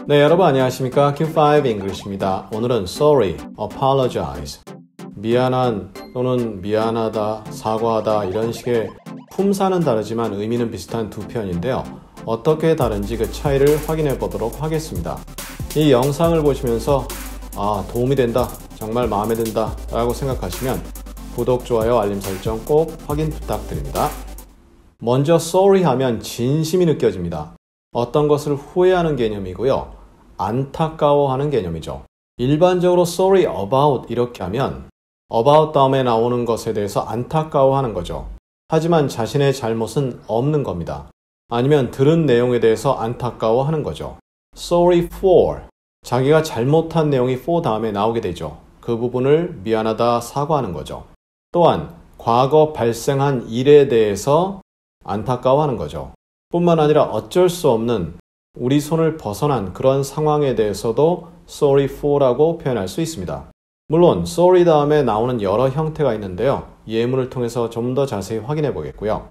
네, 여러분 안녕하십니까? Q5 English입니다. 오늘은 sorry, apologize, 미안한 또는 미안하다, 사과하다 이런 식의 품사는 다르지만 의미는 비슷한 두 표현인데요. 어떻게 다른지 그 차이를 확인해 보도록 하겠습니다. 이 영상을 보시면서 도움이 된다, 정말 마음에 든다 라고 생각하시면 구독, 좋아요, 알림 설정 꼭 확인 부탁드립니다. 먼저 sorry 하면 진심이 느껴집니다. 어떤 것을 후회하는 개념이고요. 안타까워하는 개념이죠. 일반적으로 sorry about 이렇게 하면 about 다음에 나오는 것에 대해서 안타까워하는 거죠. 하지만 자신의 잘못은 없는 겁니다. 아니면 들은 내용에 대해서 안타까워하는 거죠. sorry for, 자기가 잘못한 내용이 for 다음에 나오게 되죠. 그 부분을 미안하다, 사과하는 거죠. 또한 과거 발생한 일에 대해서 안타까워하는 거죠. 뿐만 아니라 어쩔 수 없는 우리 손을 벗어난 그런 상황에 대해서도 sorry for라고 표현할 수 있습니다. 물론 sorry 다음에 나오는 여러 형태가 있는데요. 예문을 통해서 좀 더 자세히 확인해 보겠고요.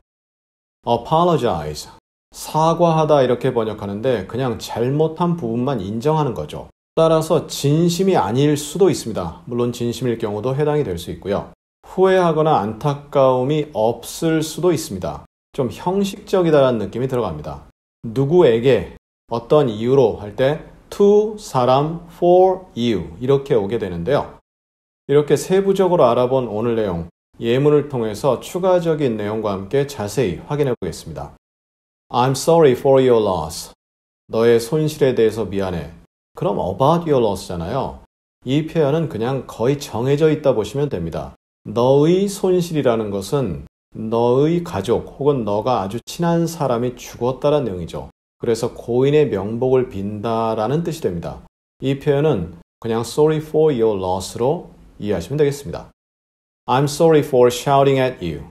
apologize, 사과하다 이렇게 번역하는데 그냥 잘못한 부분만 인정하는 거죠. 따라서 진심이 아닐 수도 있습니다. 물론 진심일 경우도 해당이 될 수 있고요. 후회하거나 안타까움이 없을 수도 있습니다. 좀 형식적이다라는 느낌이 들어갑니다. 누구에게 어떤 이유로 할 때 to 사람 for you 이렇게 오게 되는데요. 이렇게 세부적으로 알아본 오늘 내용, 예문을 통해서 추가적인 내용과 함께 자세히 확인해 보겠습니다. I'm sorry for your loss. 너의 손실에 대해서 미안해. 그럼 about your loss잖아요. 이 표현은 그냥 거의 정해져 있다 보시면 됩니다. 너의 손실이라는 것은 너의 가족 혹은 너가 아주 친한 사람이 죽었다는 내용이죠. 그래서 고인의 명복을 빈다라는 뜻이 됩니다. 이 표현은 그냥 sorry for your loss로 이해하시면 되겠습니다. I'm sorry for shouting at you.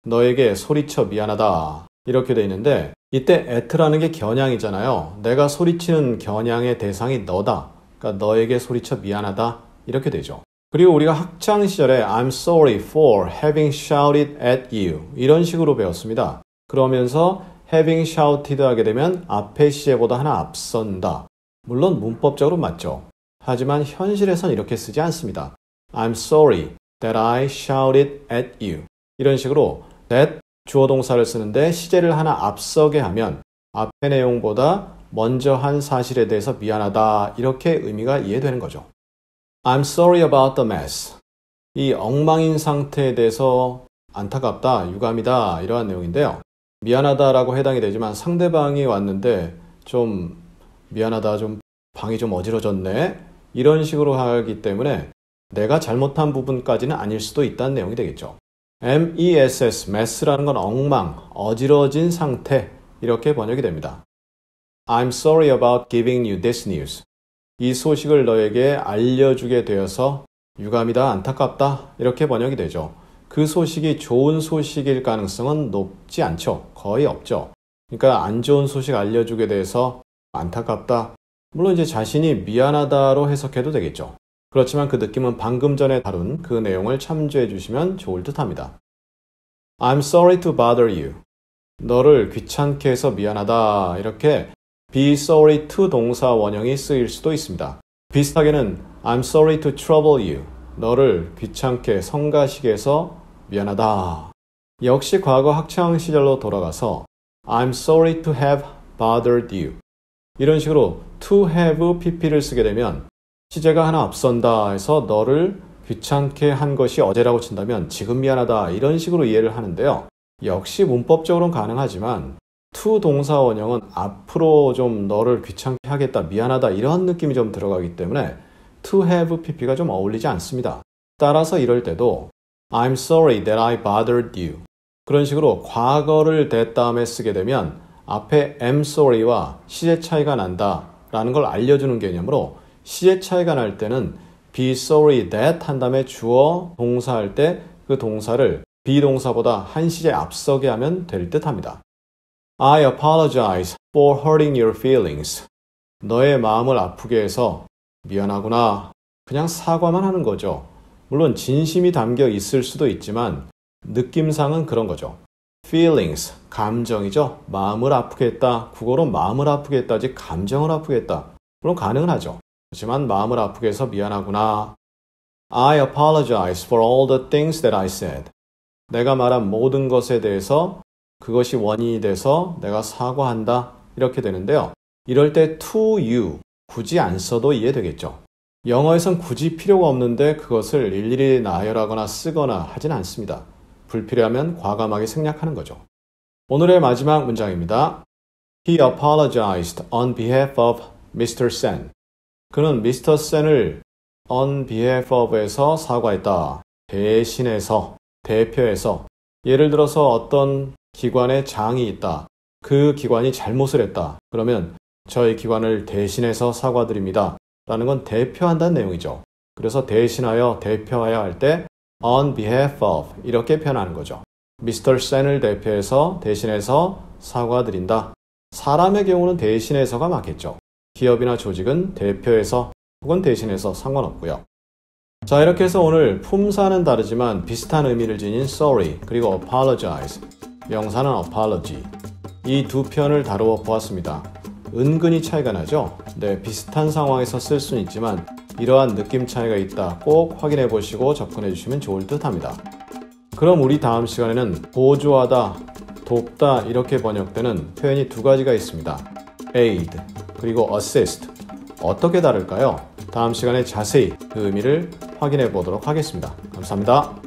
너에게 소리쳐 미안하다. 이렇게 돼 있는데 이때 at라는 게 겨냥이잖아요. 내가 소리치는 겨냥의 대상이 너다. 그러니까 너에게 소리쳐 미안하다. 이렇게 되죠. 그리고 우리가 학창 시절에 I'm sorry for having shouted at you 이런 식으로 배웠습니다. 그러면서 having shouted 하게 되면 앞의 시제보다 하나 앞선다. 물론 문법적으로 맞죠. 하지만 현실에선 이렇게 쓰지 않습니다. I'm sorry that I shouted at you. 이런 식으로 that 주어 동사를 쓰는데 시제를 하나 앞서게 하면 앞의 내용보다 먼저 한 사실에 대해서 미안하다 이렇게 의미가 이해되는 거죠. I'm sorry about the mess. 이 엉망인 상태에 대해서 안타깝다, 유감이다 이러한 내용인데요. 미안하다라고 해당이 되지만 상대방이 왔는데 좀 미안하다, 좀 방이 좀 어지러졌네 이런 식으로 하기 때문에 내가 잘못한 부분까지는 아닐 수도 있다는 내용이 되겠죠. mess, mess라는 건 엉망, 어지러진 상태 이렇게 번역이 됩니다. I'm sorry about giving you this news. 이 소식을 너에게 알려주게 되어서 유감이다, 안타깝다 이렇게 번역이 되죠. 그 소식이 좋은 소식일 가능성은 높지 않죠. 거의 없죠. 그러니까 안 좋은 소식 알려주게 돼서 안타깝다. 물론 이제 자신이 미안하다로 해석해도 되겠죠. 그렇지만 그 느낌은 방금 전에 다룬 그 내용을 참조해 주시면 좋을 듯 합니다. I'm sorry to bother you. 너를 귀찮게 해서 미안하다. 이렇게 be sorry to 동사 원형이 쓰일 수도 있습니다. 비슷하게는 I'm sorry to trouble you. 너를 귀찮게 성가시게 해서 미안하다. 역시 과거 학창 시절로 돌아가서 I'm sorry to have bothered you. 이런 식으로 to have pp를 쓰게 되면 시제가 하나 앞선다 해서 너를 귀찮게 한 것이 어제라고 친다면 지금 미안하다 이런 식으로 이해를 하는데요. 역시 문법적으로는 가능하지만 to 동사 원형은 앞으로 좀 너를 귀찮게 하겠다, 미안하다 이런 느낌이 좀 들어가기 때문에 to have pp가 좀 어울리지 않습니다. 따라서 이럴 때도 I'm sorry that I bothered you. 그런 식으로 과거를 that 다음에 쓰게 되면 앞에 am sorry와 시제 차이가 난다 라는 걸 알려주는 개념으로 시제 차이가 날 때는 be sorry that 한 다음에 주어 동사 할 때 그 동사를 비동사보다 한 시제 앞서게 하면 될 듯 합니다. I apologize for hurting your feelings. 너의 마음을 아프게 해서 미안하구나. 그냥 사과만 하는 거죠. 물론 진심이 담겨 있을 수도 있지만 느낌상은 그런 거죠. feelings, 감정이죠. 마음을 아프게 했다. 국어로 마음을 아프게 했다지 감정을 아프게 했다. 물론 가능은 하죠. 하지만 마음을 아프게 해서 미안하구나. I apologize for all the things that I said. 내가 말한 모든 것에 대해서 그것이 원인이 돼서 내가 사과한다. 이렇게 되는데요. 이럴 때 to you, 굳이 안 써도 이해되겠죠. 영어에선 굳이 필요가 없는데 그것을 일일이 나열하거나 쓰거나 하진 않습니다. 불필요하면 과감하게 생략하는 거죠. 오늘의 마지막 문장입니다. He apologized on behalf of Mr. Sen. 그는 Mr. Sen을 on behalf of에서 사과했다. 대신해서, 대표해서. 예를 들어서 어떤 기관에 장이 있다. 그 기관이 잘못을 했다. 그러면 저희 기관을 대신해서 사과드립니다. 라는 건 대표한다는 내용이죠. 그래서 대신하여, 대표하여 할 때 on behalf of 이렇게 표현하는 거죠. Mr. Sen을 대표해서, 대신해서 사과드린다. 사람의 경우는 대신해서가 맞겠죠. 기업이나 조직은 대표해서 혹은 대신해서 상관없고요. 자, 이렇게 해서 오늘 품사는 다르지만 비슷한 의미를 지닌 sorry 그리고 apologize, 명사는 apology 이 두 편을 다루어 보았습니다. 은근히 차이가 나죠? 네, 비슷한 상황에서 쓸 수는 있지만 이러한 느낌 차이가 있다 꼭 확인해 보시고 접근해 주시면 좋을 듯 합니다. 그럼 우리 다음 시간에는 보조하다, 돕다 이렇게 번역되는 표현이 두 가지가 있습니다. aid 그리고 assist. 어떻게 다를까요? 다음 시간에 자세히 그 의미를 확인해 보도록 하겠습니다. 감사합니다.